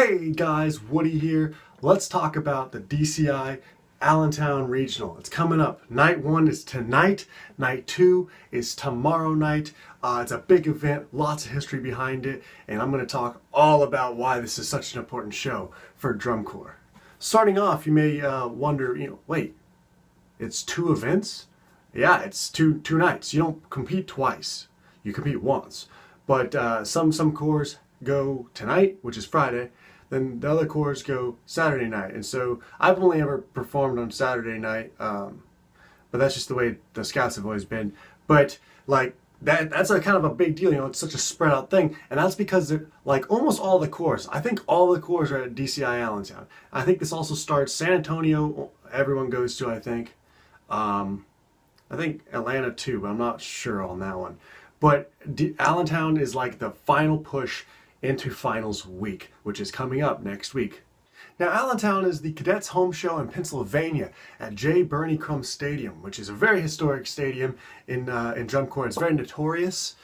Hey guys, Woody here. Let's talk about the DCI Allentown Regional. It's coming up. Night 1 is tonight. Night 2 is tomorrow night. It's a big event, lots of history behind it, and I'm going to talk all about why this is such an important show for drum corps. Starting off, you may wonder, wait, it's 2 events? Yeah, it's two nights. You don't compete twice. You compete once. But some corps go tonight, which is Friday, then the other corps go Saturday night. And so I've only ever performed on Saturday night, but that's just the way the Scouts have always been. But like that's a kind of a big deal, it's such a spread out thing. And that's because like almost all the corps, I think all the corps are at DCI Allentown. I think this also starts San Antonio, everyone goes to, I think Atlanta too, but I'm not sure on that one. But Allentown is like the final push into finals week, which is coming up next week. Now, Allentown is the Cadets' home show in Pennsylvania at J. Bernie Crum Stadium, which is a very historic stadium in drum corps. It's very notorious,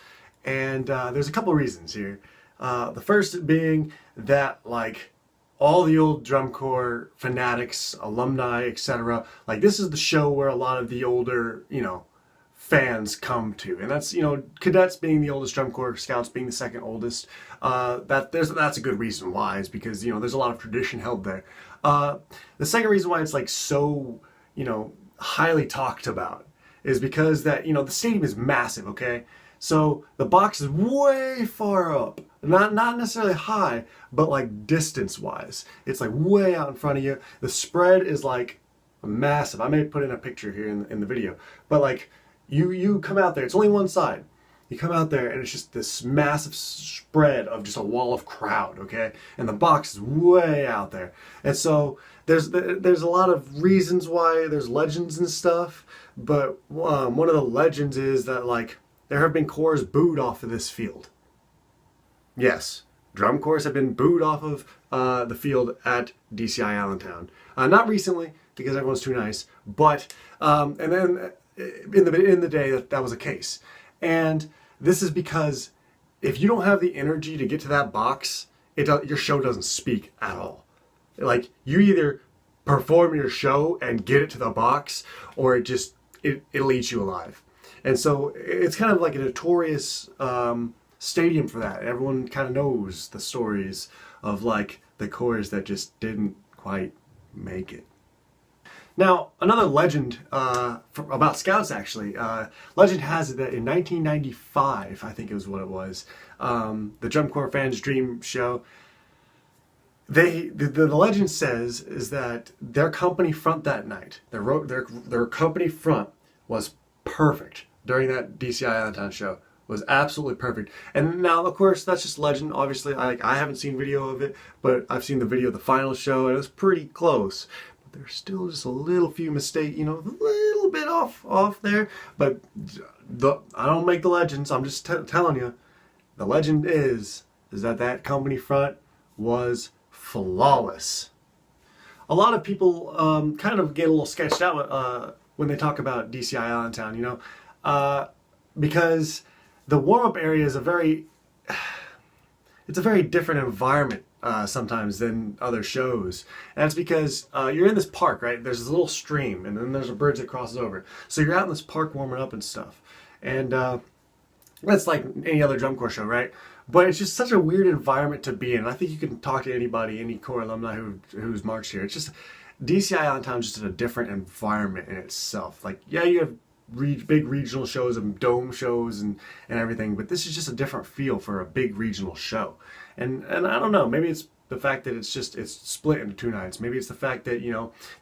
and there's a couple reasons here. The first being that like all the old drum corps fanatics, alumni, etc., like this is the show where a lot of the older, fans come to, and that's cadets being the oldest drum corps, Scouts being the second oldest. That's a good reason why, is because there's a lot of tradition held there. The second reason why it's like so highly talked about is because that the stadium is massive. Okay, so the box is way far up, not necessarily high, but like distance wise, it's like way out in front of you. The spread is like massive. I may put in a picture here in the video, but like. You come out there, it's only one side. You come out there and it's just this massive spread of just a wall of crowd, okay? And the box is way out there. And so there's a lot of reasons why, there's legends and stuff, but one of the legends is that like there have been corps booed off of this field. Yes, drum corps have been booed off of the field at DCI Allentown. Not recently, because everyone's too nice, but, and then in the day that was a case. And this is because if you don't have the energy to get to that box, your show doesn't speak at all. Like you either perform your show and get it to the box, or it eats you alive. And so it's kind of like a notorious stadium for that. Everyone kind of knows the stories of like the corps that just didn't quite make it. Now, another legend about Scouts, actually, legend has it that in 1995, I think it was what it was, the Drum Corps Fans Dream show, the legend says is that their company front that night, their company front was perfect during that DCI Allentown show. Was absolutely perfect. And now, of course, that's just legend. Obviously, I haven't seen video of it, but I've seen the video of the final show, and it was pretty close. There's still just a little few mistakes, a little bit off there. But I don't make the legends. I'm just telling you. The legend is that company front was flawless. A lot of people kind of get a little sketched out when they talk about DCI Allentown, because the warm-up area is a very different environment sometimes than other shows. And that's because you're in this park, right? There's this little stream, and then there's a bridge that crosses over. So you're out in this park warming up and stuff. And that's like any other drum corps show, right? But it's just such a weird environment to be in. And I think you can talk to anybody, any corps alumni who's marched here. It's just, DCI Allentown is just a different environment in itself. Like, yeah, you have big regional shows and dome shows and everything, but this is just a different feel for a big regional show. And I don't know, maybe it's the fact that it's split into 2 nights. Maybe it's the fact that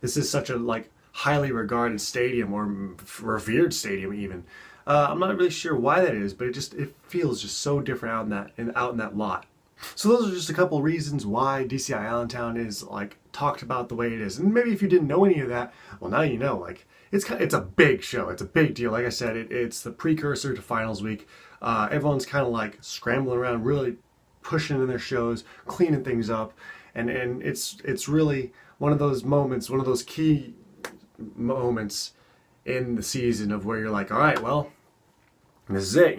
this is such a like highly regarded stadium, or revered stadium even. I'm not really sure why that is, but it feels just so different out in that lot. So those are just a couple reasons why DCI Allentown is like talked about the way it is. And maybe if you didn't know any of that, well, now you know. Like it's a big show. It's a big deal. Like I said, it's the precursor to finals week. Everyone's kind of like scrambling around, really pushing in their shows, cleaning things up, and it's really one of those moments, one of those key moments in the season of where you're like, all right, well, this is it.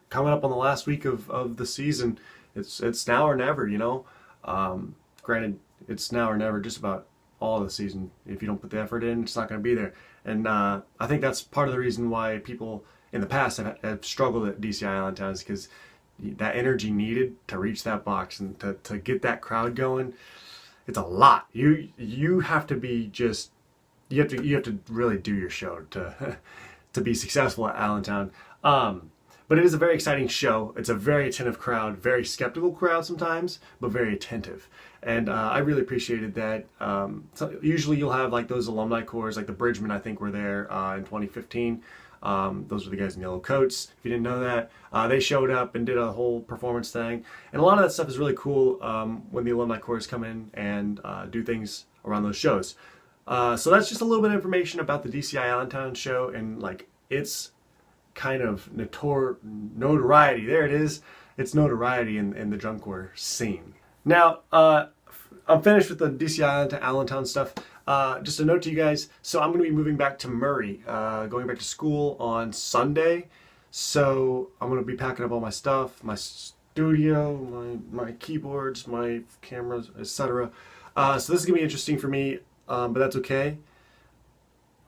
Coming up on the last week of the season. It's now or never. Granted, it's now or never just about all the season. If you don't put the effort in, it's not going to be there. And I think that's part of the reason why people in the past have struggled at DCI Allentown, is because that energy needed to reach that box and to get that crowd going, it's a lot. You have to be just you have to really do your show to to be successful at Allentown. But it is a very exciting show. It's a very attentive crowd, very skeptical crowd sometimes, but very attentive. And I really appreciated that. So usually you'll have like those alumni corps, like the Bridgemen, I think, were there in 2015. Those were the guys in yellow coats. If you didn't know that, they showed up and did a whole performance thing. And a lot of that stuff is really cool when the alumni corps come in and do things around those shows. So that's just a little bit of information about the DCI Allentown show and like its kind of notoriety. There it is. It's notoriety in the drum corps scene. Now, I'm finished with the DCI Allentown stuff. Just a note to you guys, so I'm going to be moving back to Murray, going back to school on Sunday. So I'm going to be packing up all my stuff, my studio, my keyboards, my cameras, etc. So this is going to be interesting for me, but that's okay.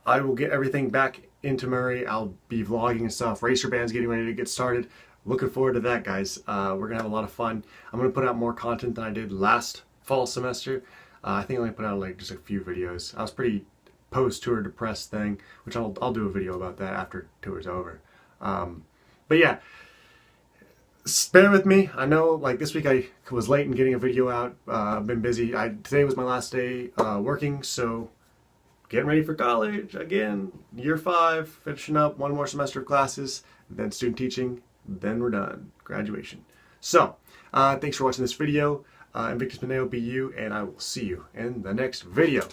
I will get everything back into Murray. I'll be vlogging and stuff. Racer band's getting ready to get started. Looking forward to that, guys. We're going to have a lot of fun. I'm going to put out more content than I did last fall semester. I think I only put out like just a few videos. I was pretty post-tour depressed thing, which I'll do a video about that after tour's over. But yeah, bear with me. I know like this week I was late in getting a video out. I've been busy. Today was my last day working, so getting ready for college again. Year 5, finishing up one more semester of classes, then student teaching, then we're done. Graduation. So, thanks for watching this video. Invictus Mineo be you, and I will see you in the next video.